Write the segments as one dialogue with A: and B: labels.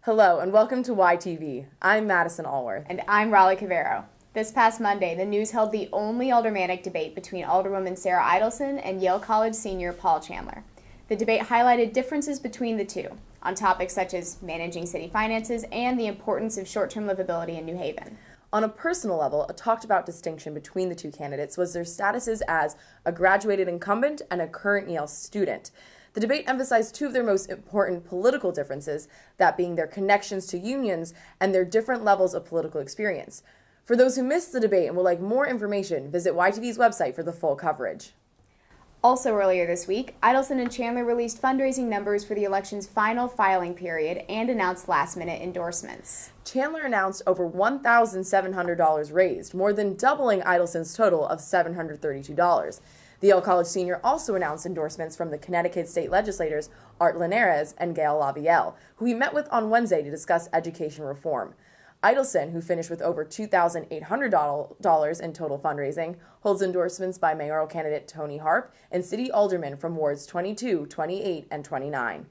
A: Hello and welcome to YTV. I'm Madison Alworth.
B: And I'm Raleigh, Cavero. This past Monday, the News held the only aldermanic debate between Alderwoman Sarah Idelson and Yale College senior Paul Chandler. The debate highlighted differences between the two on topics such as managing city finances and the importance of short-term livability in New Haven.
A: On a personal level, a talked-about distinction between the two candidates was their statuses as a graduated incumbent and a current Yale student. The debate emphasized two of their most important political differences, that being their connections to unions and their different levels of political experience. For those who missed the debate and would like more information, visit YTV's website for the full coverage.
B: Also earlier this week, Idelson and Chandler released fundraising numbers for the election's final filing period and announced last-minute endorsements.
A: Chandler announced over $1,700 raised, more than doubling Idelson's total of $732. The Yale College senior also announced endorsements from the Connecticut state legislators Art Linares and Gail Lavielle, who he met with on Wednesday to discuss education reform. Idelson, who finished with over $2,800 in total fundraising, holds endorsements by mayoral candidate Tony Harp and city aldermen from wards 22, 28, and 29.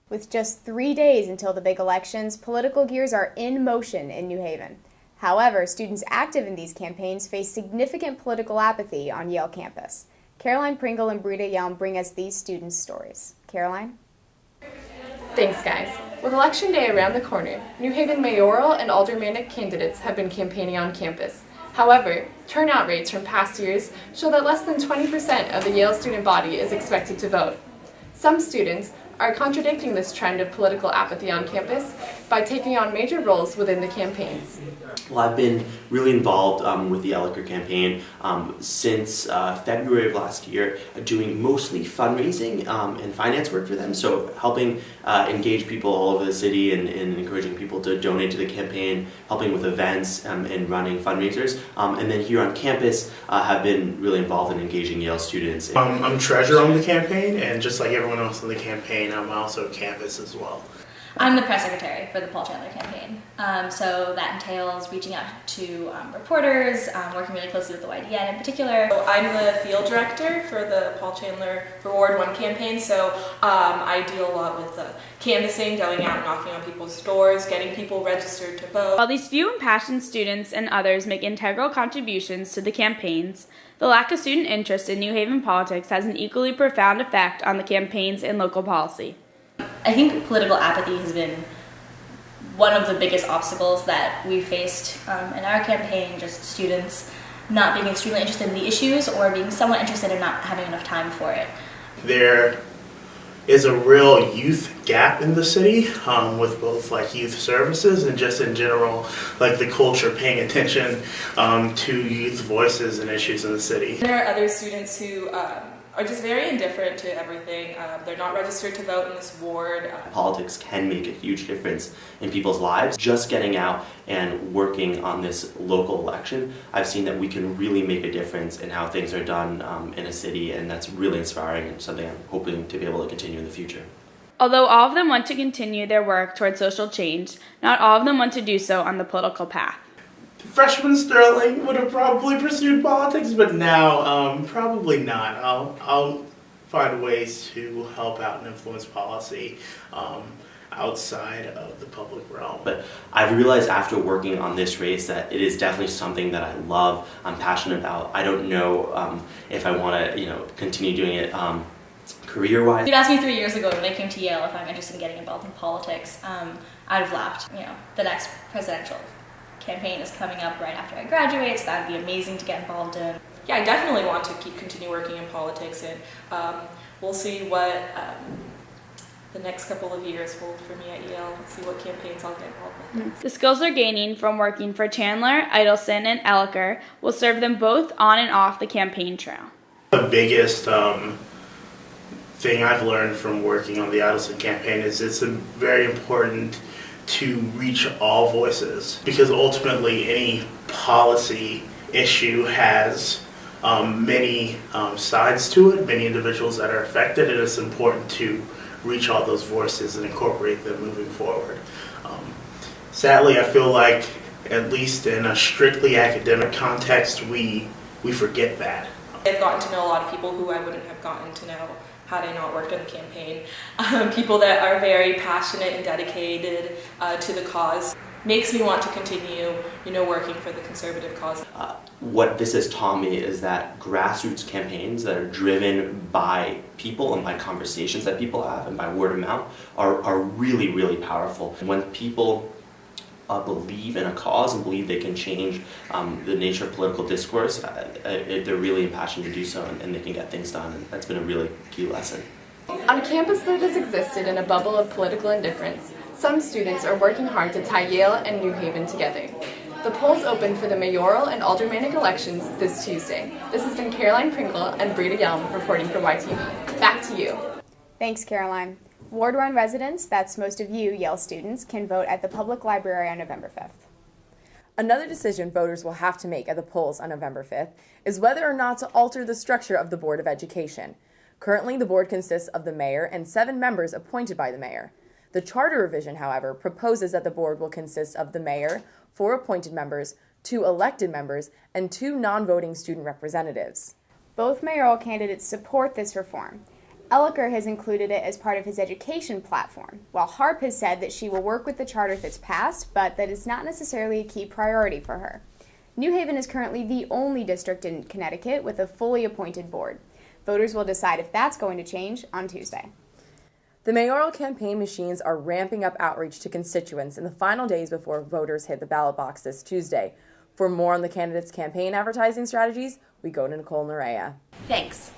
B: With just 3 days until the big elections, political gears are in motion in New Haven. However, students active in these campaigns face significant political apathy on Yale campus. Caroline Pringle and Brita Young bring us these students' stories. Caroline?
C: Thanks, guys. With Election Day around the corner, New Haven mayoral and aldermanic candidates have been campaigning on campus. However, turnout rates from past years show that less than 20% of the Yale student body is expected to vote. Some students are contradicting this trend of political apathy on campus by taking on major roles within the campaigns.
D: Well, I've been really involved with the Elliker campaign since February of last year, doing mostly fundraising and finance work for them, so helping engage people all over the city and encouraging people to donate to the campaign, helping with events and running fundraisers, and then here on campus have been really involved in engaging Yale students.
E: I'm treasurer on the campaign, and just like everyone else on the campaign, I'm also campus as well.
F: I'm the press secretary for the Paul Chandler campaign, so that entails reaching out to reporters, working really closely with the YDN in particular.
G: So I'm the field director for the Paul Chandler for Ward 1 campaign, so I deal a lot with canvassing, going out and knocking on people's doors, getting people registered to vote.
H: While these few impassioned students and others make integral contributions to the campaigns, the lack of student interest in New Haven politics has an equally profound effect on the campaigns and local policy.
F: I think political apathy has been one of the biggest obstacles that we faced in our campaign, just students not being extremely interested in the issues or being somewhat interested and not having enough time for it.
E: There is a real youth gap in the city with both like youth services and just in general like the culture paying attention to youth voices and issues in the city.
G: There are other students who are just very indifferent to everything. They're not registered to vote in this ward.
D: Politics can make a huge difference in people's lives. Just getting out and working on this local election, I've seen that we can really make a difference in how things are done in a city, and that's really inspiring and something I'm hoping to be able to continue in the future.
H: Although all of them want to continue their work toward social change, not all of them want to do so on the political path.
E: Freshman Sterling would have probably pursued politics, but now probably not. I'll find ways to help out and influence policy outside of the public realm.
D: But I've realized after working on this race that it is definitely something that I love, I'm passionate about. I don't know if I want to continue doing it career-wise.
F: You'd asked me 3 years ago when I came to Yale if I'm interested in getting involved in politics. I'd have laughed. The next presidential campaign is coming up right after I graduate, so that'd be amazing to get involved in.
G: Yeah, I definitely want to continue working in politics, and we'll see what the next couple of years hold for me at Yale, see what campaigns I'll get involved with.
H: The skills they're gaining from working for Chandler, Idelson, and Elliker will serve them both on and off the campaign trail.
E: The biggest thing I've learned from working on the Idleson campaign is it's very important to reach all voices, because ultimately any policy issue has many sides to it, many individuals that are affected, and it's important to reach all those voices and incorporate them moving forward. Sadly, I feel like, at least in a strictly academic context, we forget that.
G: I've gotten to know a lot of people who I wouldn't have gotten to know had I not worked on the campaign. People that are very passionate and dedicated to the cause. Makes me want to continue, working for the conservative cause.
D: What this has taught me is that grassroots campaigns that are driven by people and by conversations that people have and by word of mouth are really, really powerful. When people believe in a cause and believe they can change the nature of political discourse, they're really impassioned to do so, and they can get things done. And that's been a really key lesson.
C: On a campus that has existed in a bubble of political indifference, some students are working hard to tie Yale and New Haven together. The polls opened for the mayoral and aldermanic elections this Tuesday. This has been Caroline Pringle and Brita Yelm reporting for YTV. Back to you.
B: Thanks, Caroline. Ward 1 residents, that's most of you Yale students, can vote at the public library on November 5th.
A: Another decision voters will have to make at the polls on November 5th is whether or not to alter the structure of the Board of Education. Currently, the board consists of the mayor and 7 members appointed by the mayor. The charter revision, however, proposes that the board will consist of the mayor, 4 appointed members, 2 elected members, and 2 non-voting student representatives.
B: Both mayoral candidates support this reform. Elliker has included it as part of his education platform, while Harp has said that she will work with the charter if it's passed, but that is not necessarily a key priority for her. New Haven is currently the only district in Connecticut with a fully appointed board. Voters will decide if that's going to change on Tuesday.
A: The mayoral campaign machines are ramping up outreach to constituents in the final days before voters hit the ballot box this Tuesday. For more on the candidates' campaign advertising strategies, we go to Nicole Nerea.
I: Thanks.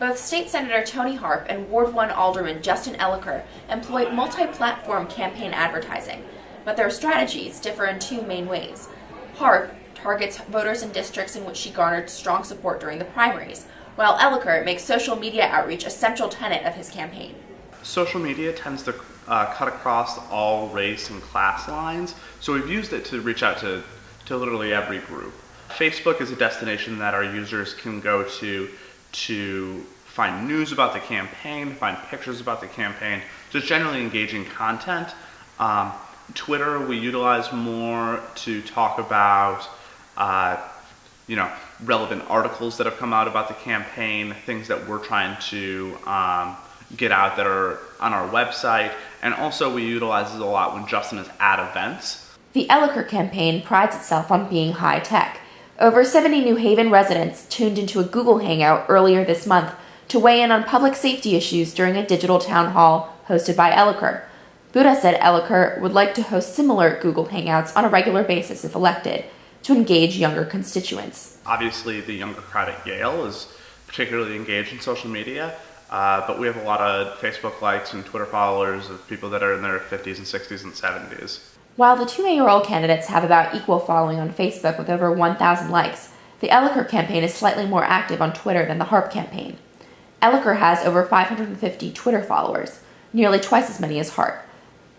I: Both State Senator Tony Harp and Ward 1 Alderman Justin Elliker employ multi-platform campaign advertising, but their strategies differ in 2 main ways. Harp targets voters in districts in which she garnered strong support during the primaries, while Elliker makes social media outreach a central tenet of his campaign.
J: Social media tends to cut across all race and class lines, so we've used it to reach out to literally every group. Facebook is a destination that our users can go to find news about the campaign, find pictures about the campaign, just generally engaging content. Twitter we utilize more to talk about relevant articles that have come out about the campaign, things that we're trying to get out that are on our website, and also we utilize it a lot when Justin is at events.
I: The Elliker campaign prides itself on being high-tech. Over 70 New Haven residents tuned into a Google Hangout earlier this month to weigh in on public safety issues during a digital town hall hosted by Elliker. Buddha said Elliker would like to host similar Google Hangouts on a regular basis if elected, to engage younger constituents.
J: Obviously, the younger crowd at Yale is particularly engaged in social media, but we have a lot of Facebook likes and Twitter followers of people that are in their 50s and 60s and 70s.
I: While the 2 mayoral candidates have about equal following on Facebook with over 1,000 likes, the Elliker campaign is slightly more active on Twitter than the Harp campaign. Elliker has over 550 Twitter followers, nearly twice as many as Harp.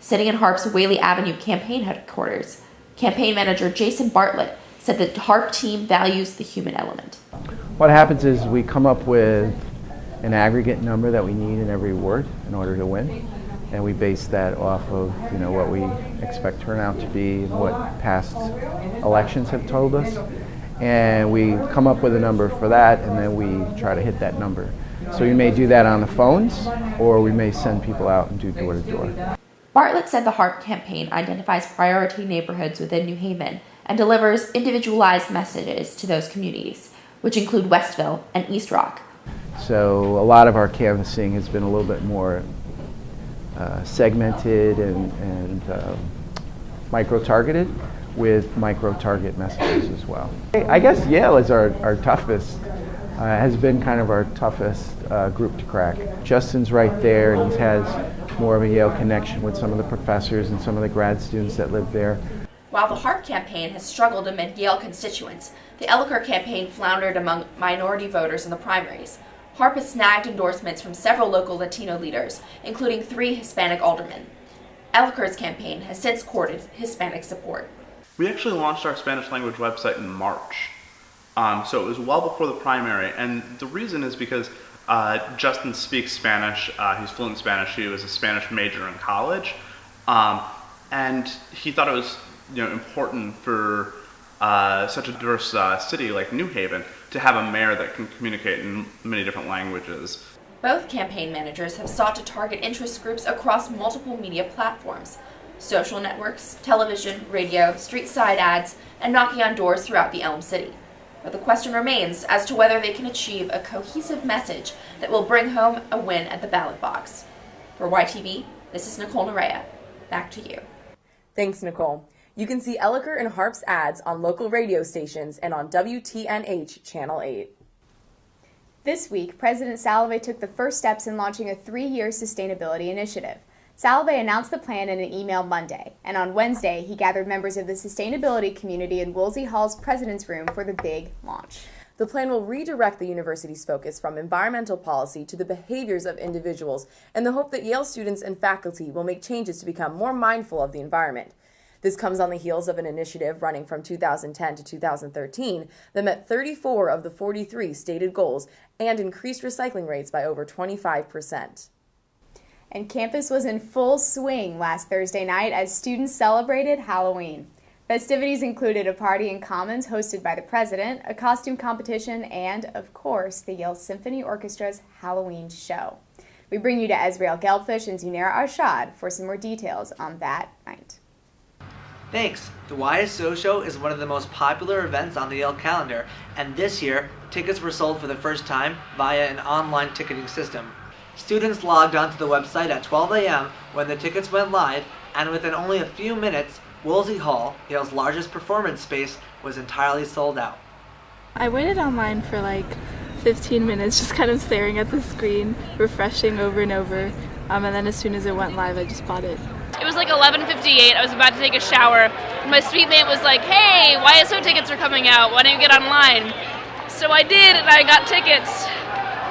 I: Sitting in Harp's Whaley Avenue campaign headquarters, campaign manager Jason Bartlett said the Harp team values the human element.
K: What happens is we come up with an aggregate number that we need in every ward in order to win, and we base that off of what we expect turnout to be and what past elections have told us, and we come up with a number for that, and then we try to hit that number. So we may do that on the phones, or we may send people out and do door to door.
I: Bartlett said the Harp campaign identifies priority neighborhoods within New Haven and delivers individualized messages to those communities, which include Westville and East Rock.
K: So a lot of our canvassing has been a little bit more segmented and micro-targeted, with micro-target messages as well. I guess Yale is our toughest, has been kind of our toughest group to crack. Justin's right there, and he has more of a Yale connection with some of the professors and some of the grad students that live there.
I: While the Harp campaign has struggled amid Yale constituents, the Ellicott campaign floundered among minority voters in the primaries. Harp has snagged endorsements from several local Latino leaders, including 3 Hispanic aldermen. Ellicott's campaign has since courted Hispanic support.
J: We actually launched our Spanish language website in March. So it was well before the primary, and the reason is because Justin speaks Spanish. He's fluent in Spanish. He was a Spanish major in college, and he thought it was important for such a diverse city like New Haven to have a mayor that can communicate in many different languages.
I: Both campaign managers have sought to target interest groups across multiple media platforms: social networks, television, radio, street side ads, and knocking on doors throughout the Elm City. But the question remains as to whether they can achieve a cohesive message that will bring home a win at the ballot box. For YTV, this is Nicole Nerea. Back to you.
A: Thanks, Nicole. You can see Ellicott and Harp's ads on local radio stations and on WTNH Channel 8.
B: This week, President Salve took the first steps in launching a 3-year sustainability initiative. Salve announced the plan in an email Monday, and on Wednesday, he gathered members of the sustainability community in Woolsey Hall's President's Room for the big launch.
A: The plan will redirect the university's focus from environmental policy to the behaviors of individuals, and the hope that Yale students and faculty will make changes to become more mindful of the environment. This comes on the heels of an initiative running from 2010 to 2013 that met 34 of the 43 stated goals and increased recycling rates by over 25%.
B: And campus was in full swing last Thursday night as students celebrated Halloween. Festivities included a party in Commons hosted by the president, a costume competition, and, of course, the Yale Symphony Orchestra's Halloween show. We bring you to Isabel Gelbfish and Zunaira Arshad for some more details on that night.
L: Thanks. The YSO Show is one of the most popular events on the Yale calendar, and this year, tickets were sold for the first time via an online ticketing system. Students logged onto the website at 12 a.m. when the tickets went live, and within only a few minutes, Woolsey Hall, Yale's largest performance space, was entirely sold out.
M: I waited online for like 15 minutes, just kind of staring at the screen, refreshing over and over, and then as soon as it went live, I just bought it.
H: It was like 11:58. I was about to take a shower. My suite mate was like, "Hey, YSO tickets are coming out. Why don't you get online?" So I did, and I got tickets.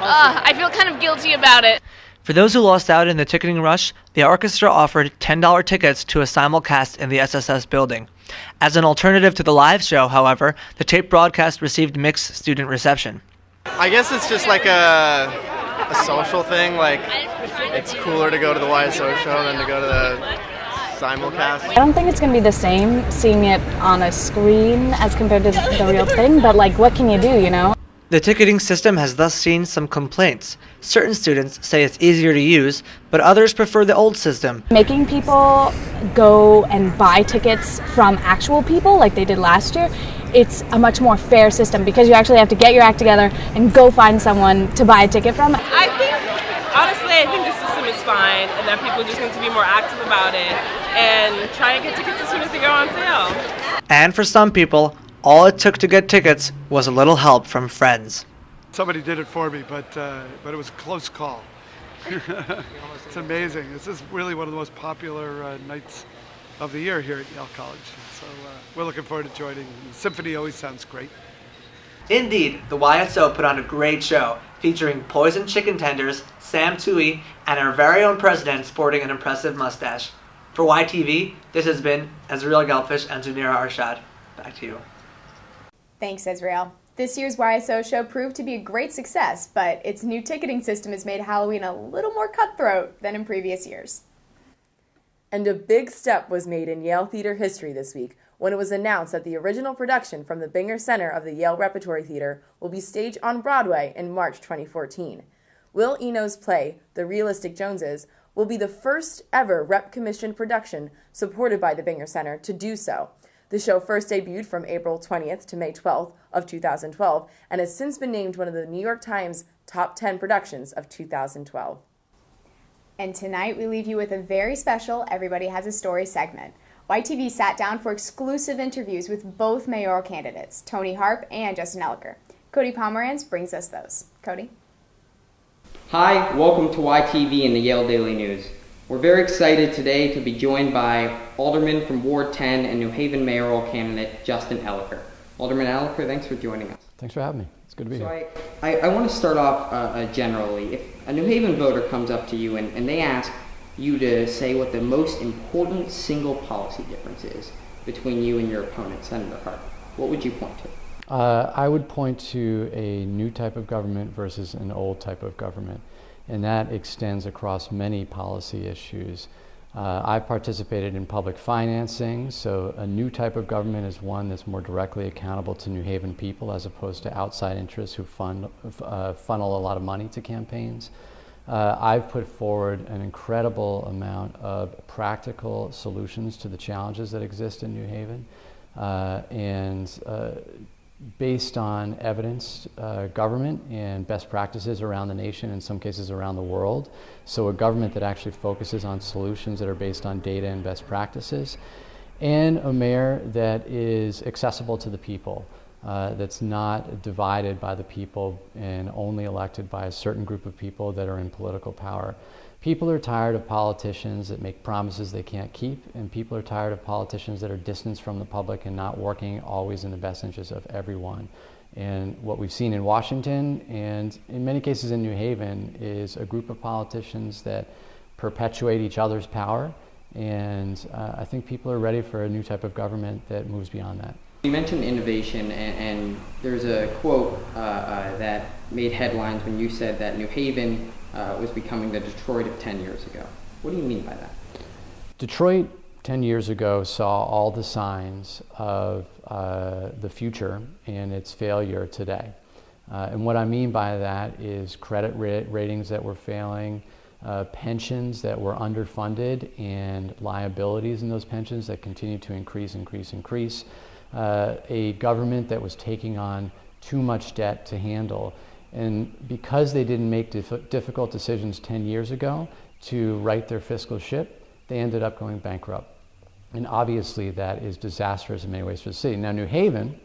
H: I feel kind of guilty about it.
L: For those who lost out in the ticketing rush, the orchestra offered $10 tickets to a simulcast in the SSS building. As an alternative to the live show, however, the tape broadcast received mixed student reception.
N: I guess it's just like a social thing. Like, it's cooler to go to the YSO show than to go to the simulcast.
O: I don't think it's going to be the same seeing it on a screen as compared to the real thing, but like, what can you do, you know?
L: The ticketing system has thus seen some complaints. Certain students say it's easier to use, but others prefer the old system.
O: Making people go and buy tickets from actual people like they did last year, it's a much more fair system because you actually have to get your act together and go find someone to buy a ticket from.
P: Honestly, I think the system is fine and that people just need to be more active about it and try and get tickets as soon as they go on sale.
L: And for some people, all it took to get tickets was a little help from friends.
Q: Somebody did it for me, but it was a close call. It's amazing. This is really one of the most popular nights of the year here at Yale College. So we're looking forward to joining. The symphony always sounds great.
L: Indeed, the YSO put on a great show, featuring poisoned chicken tenders, Sam Tui, and our very own president sporting an impressive mustache. For YTV, this has been Isabel Gelbfish and Zunaira Arshad. Back to you.
B: Thanks, Israel. This year's YSO show proved to be a great success, but its new ticketing system has made Halloween a little more cutthroat than in previous years.
A: And a big step was made in Yale theater history this week when it was announced that the original production from the Binger Center of the Yale Repertory Theater will be staged on Broadway in March 2014. Will Eno's play, The Realistic Joneses, will be the first ever rep-commissioned production supported by the Binger Center to do so. The show first debuted from April 20th to May 12th of 2012 and has since been named one of the New York Times top 10 productions of 2012.
B: And tonight we leave you with a very special Everybody Has a Story segment. YTV sat down for exclusive interviews with both mayoral candidates, Tony Harp and Justin Ellicott. Cody Pomerantz brings us those. Cody?
R: Hi, welcome to YTV and the Yale Daily News. We're very excited today to be joined by Alderman from Ward 10 and New Haven mayoral candidate Justin Elicker. Alderman Elicker, thanks for joining us.
S: Thanks for having me. It's good to be here.
R: I want to start off generally. If a New Haven voter comes up to you and they ask you to say what the most important single policy difference is between you and your opponent, Senator Harp, what would you point to?
S: I would point to a new type of government versus an old type of government, and that extends across many policy issues. I've participated in public financing, so a new type of government is one that's more directly accountable to New Haven people as opposed to outside interests who funnel a lot of money to campaigns. I've put forward an incredible amount of practical solutions to the challenges that exist in New Haven, based on evidence, government and best practices around the nation, in some cases around the world. So a government that actually focuses on solutions that are based on data and best practices, and a mayor that is accessible to the people, that's not divided by the people and only elected by a certain group of people that are in political power. People are tired of politicians that make promises they can't keep, and people are tired of politicians that are distanced from the public and not working always in the best interest of everyone. And what we've seen in Washington and in many cases in New Haven is a group of politicians that perpetuate each other's power, and I think people are ready for a new type of government that moves beyond that.
R: You mentioned innovation, and there's a quote that made headlines when you said that New Haven was becoming the Detroit of 10 years ago. What do you mean by that?
S: Detroit 10 years ago saw all the signs of the future and its failure today. And what I mean by that is credit ratings that were failing, pensions that were underfunded, and liabilities in those pensions that continue to increase, a government that was taking on too much debt to handle. And because they didn't make difficult decisions 10 years ago to right their fiscal ship, they ended up going bankrupt. And obviously that is disastrous in many ways for the city. Now New Haven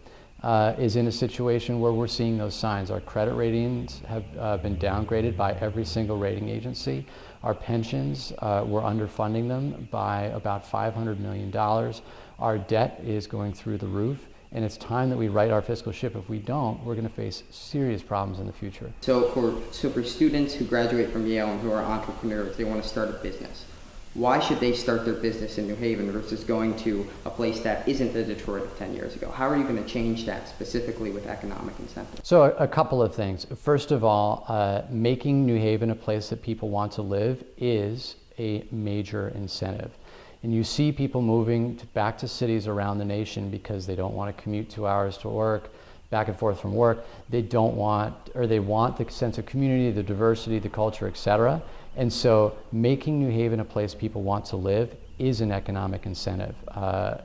S: is in a situation where we're seeing those signs. Our credit ratings have been downgraded by every single rating agency. Our pensions, we're underfunding them by about $500 million. Our debt is going through the roof. And it's time that we right our fiscal ship. If we don't, we're going to face serious problems in the future.
R: So for students who graduate from Yale and who are entrepreneurs, they want to start a business. Why should they start their business in New Haven versus going to a place that isn't the Detroit of 10 years ago? How are you going to change that specifically with economic incentives?
S: So a couple of things. First of all, making New Haven a place that people want to live is a major incentive. And you see people moving back to cities around the nation because they don't want to commute 2 hours to work, back and forth from work. They want the sense of community, the diversity, the culture, etc. And so making New Haven a place people want to live is an economic incentive.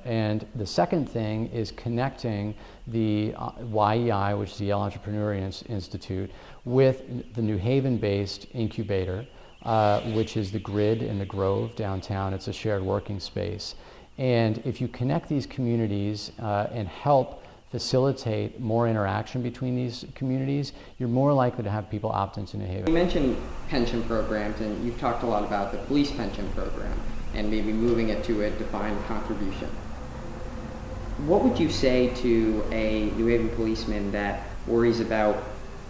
S: And the second thing is connecting the YEI, which is the Yale Entrepreneurial Institute, with the New Haven-based incubator, which is the Grid in the Grove downtown. It's a shared working space. And if you connect these communities and help facilitate more interaction between these communities, you're more likely to have people opt into New Haven.
R: You mentioned pension programs, and you've talked a lot about the police pension program and maybe moving it to a defined contribution. What would you say to a New Haven policeman that worries about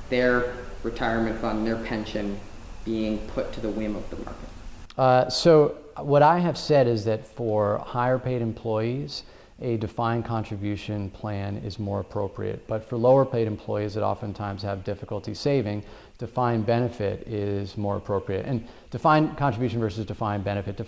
R: their retirement fund, their pension, being put to the whim of the market?
S: So what I have said is that for higher paid employees, a defined contribution plan is more appropriate. But for lower paid employees that oftentimes have difficulty saving, defined benefit is more appropriate. And defined contribution versus defined benefit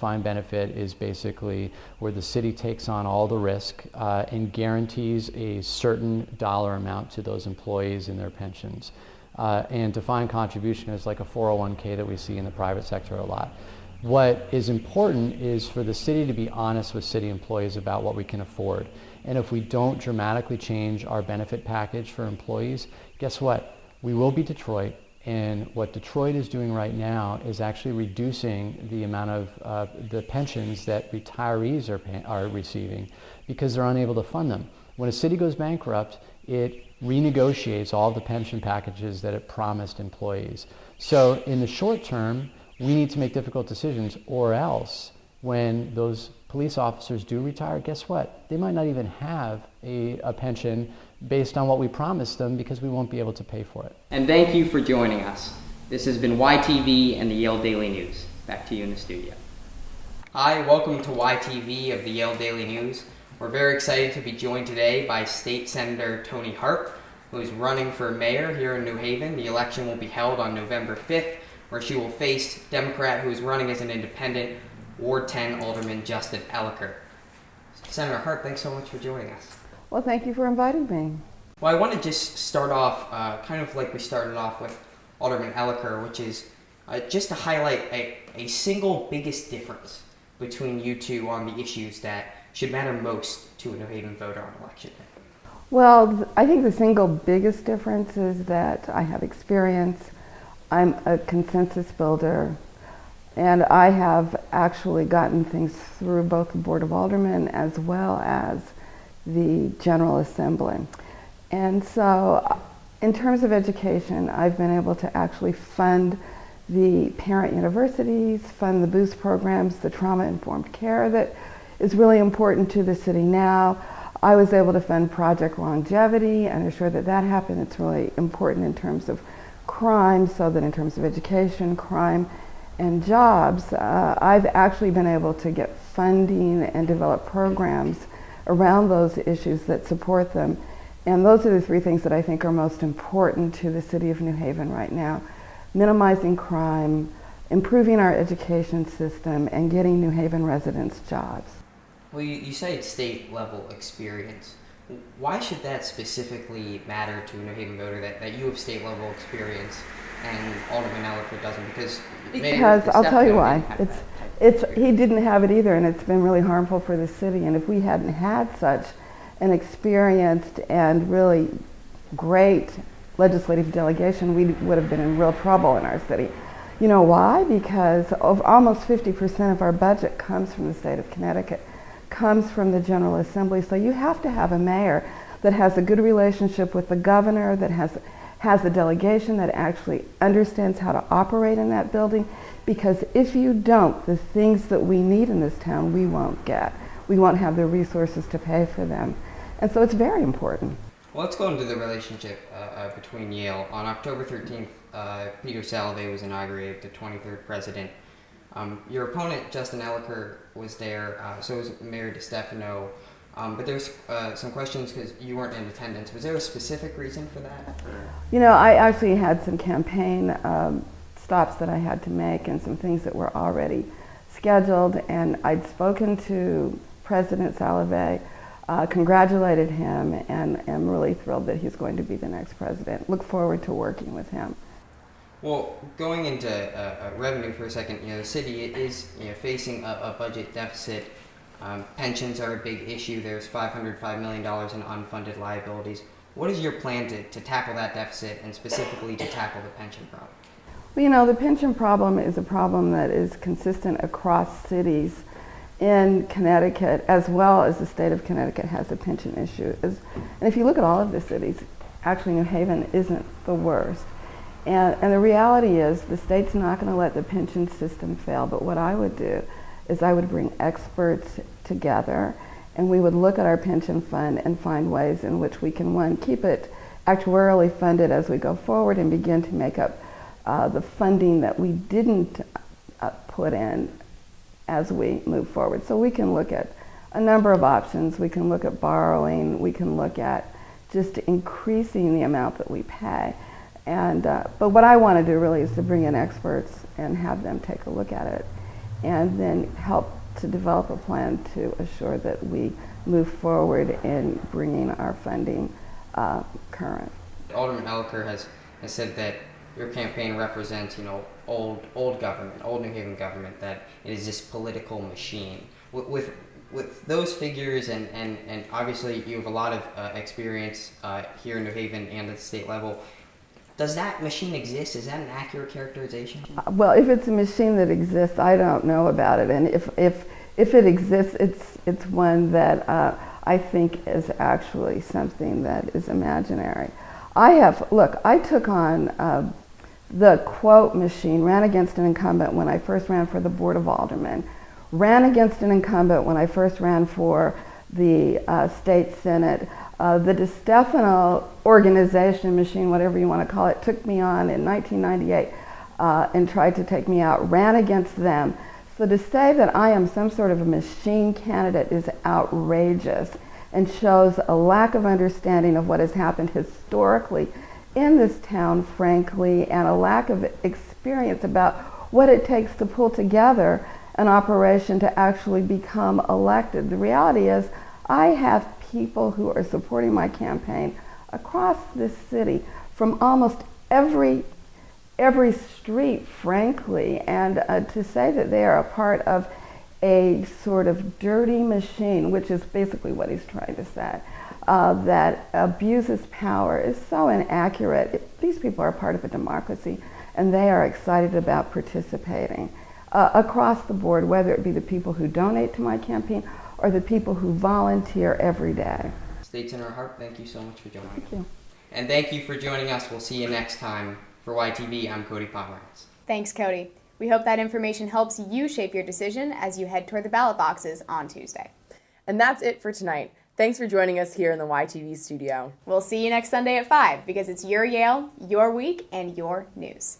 S: is basically where the city takes on all the risk and guarantees a certain dollar amount to those employees in their pensions. And defined contribution is like a 401k that we see in the private sector a lot. What is important is for the city to be honest with city employees about what we can afford. And if we don't dramatically change our benefit package for employees, guess what? We will be Detroit, and what Detroit is doing right now is actually reducing the amount of the pensions that retirees are receiving because they're unable to fund them. When a city goes bankrupt, it renegotiates all the pension packages that it promised employees. So in the short term, We need to make difficult decisions, or else when those police officers do retire, guess what? They might not even have a pension based on what we promised them because we won't be able to pay for it.
R: And thank you for joining us. This has been YTV and the Yale Daily News. Back to you in the studio. Hi, welcome to YTV of the Yale Daily News. We're very excited to be joined today by State Senator Tony Harp, who is running for mayor here in New Haven. The election will be held on November 5th, where she will face Democrat who is running as an independent, Ward 10 Alderman Justin Elliker. Senator Harp, thanks so much for joining us.
T: Well, thank you for inviting me.
R: Well, I want to just start off kind of like we started off with Alderman Elliker, which is just to highlight a single biggest difference between you two on the issues that should matter most to a New Haven voter on election day.
T: Well, I think the single biggest difference is that I have experience. I'm a consensus builder, and I have actually gotten things through both the Board of Aldermen as well as the General Assembly. And so in terms of education, I've been able to actually fund the parent universities, fund the boost programs, the trauma-informed care that is really important to the city now. I was able to fund Project Longevity and ensure that that happened. It's really important in terms of crime, so that in terms of education, crime, and jobs, I've actually been able to get funding and develop programs around those issues that support them. And those are the three things that I think are most important to the city of New Haven right now: minimizing crime, improving our education system, and getting New Haven residents jobs.
R: Well, you say it's state level experience. Why should that specifically matter to a New Haven voter, that you have state level experience and Alderman Elliker doesn't?
T: Because I'll tell you why. He didn't have it either, and it's been really harmful for the city. And if we hadn't had such an experienced and really great legislative delegation, we would have been in real trouble in our city. You know why? Because almost 50% of our budget comes from the state of Connecticut, comes from the General Assembly. So you have to have a mayor that has a good relationship with the governor, that has a delegation that actually understands how to operate in that building, because if you don't, the things that we need in this town we won't get. We won't have the resources to pay for them. And so it's very important.
R: Well, let's go into the relationship between Yale. On October 13th, Peter Salovey was inaugurated, the 23rd president. Your opponent, Justin Elliker, was there, so was Mayor DeStefano. But there's some questions because you weren't in attendance. Was there a specific reason for that?
T: You know, I actually had some campaign stops that I had to make and some things that were already scheduled, and I'd spoken to President Salovey, congratulated him, and am really thrilled that he's going to be the next president. Look forward to working with him.
R: Well, going into revenue for a second, the city is facing a budget deficit. Pensions are a big issue. There's $505 million in unfunded liabilities. What is your plan to tackle that deficit, and specifically to tackle the pension problem?
T: Well, the pension problem is a problem that is consistent across cities in Connecticut, as well as the state of Connecticut has a pension issue. And if you look at all of the cities, actually New Haven isn't the worst. And the reality is the state's not going to let the pension system fail, but what I would do is I would bring experts together, and we would look at our pension fund and find ways in which we can, one, keep it actuarially funded as we go forward and begin to make up the funding that we didn't put in as we move forward. So we can look at a number of options. We can look at borrowing. We can look at just increasing the amount that we pay. And but what I want to do really is to bring in experts and have them take a look at it, and then help to develop a plan to assure that we move forward in bringing our funding current.
R: Alderman Elliker has said that your campaign represents, old government, old New Haven government, that it is this political machine. With those figures, and obviously you have a lot of experience here in New Haven and at the state level, does that machine exist? Is that an accurate characterization?
T: Well, if it's a machine that exists, I don't know about it. And if it exists, it's one that I think is actually something that is imaginary. I took on the quote machine, ran against an incumbent when I first ran for the Board of Aldermen, ran against an incumbent when I first ran for the state senate. The DiStefano organization machine, whatever you want to call it, took me on in 1998 and tried to take me out, ran against them. So to say that I am some sort of a machine candidate is outrageous and shows a lack of understanding of what has happened historically in this town, frankly, and a lack of experience about what it takes to pull together an operation to actually become elected. The reality is I have people who are supporting my campaign across this city from almost every street, frankly, and to say that they are a part of a sort of dirty machine, which is basically what he's trying to say, that abuses power is so inaccurate. These people are part of a democracy, and they are excited about participating across the board, whether it be the people who donate to my campaign or the people who volunteer every day.
R: State Senator Harp, thank you so much for joining.
T: Thank you.
R: And thank you for joining us. We'll see you next time. For YTV, I'm Cody Pomerantz.
B: Thanks, Cody. We hope that information helps you shape your decision as you head toward the ballot boxes on Tuesday.
A: And that's it for tonight. Thanks for joining us here in the YTV studio.
B: We'll see you next Sunday at 5 because it's your Yale, your week, and your news.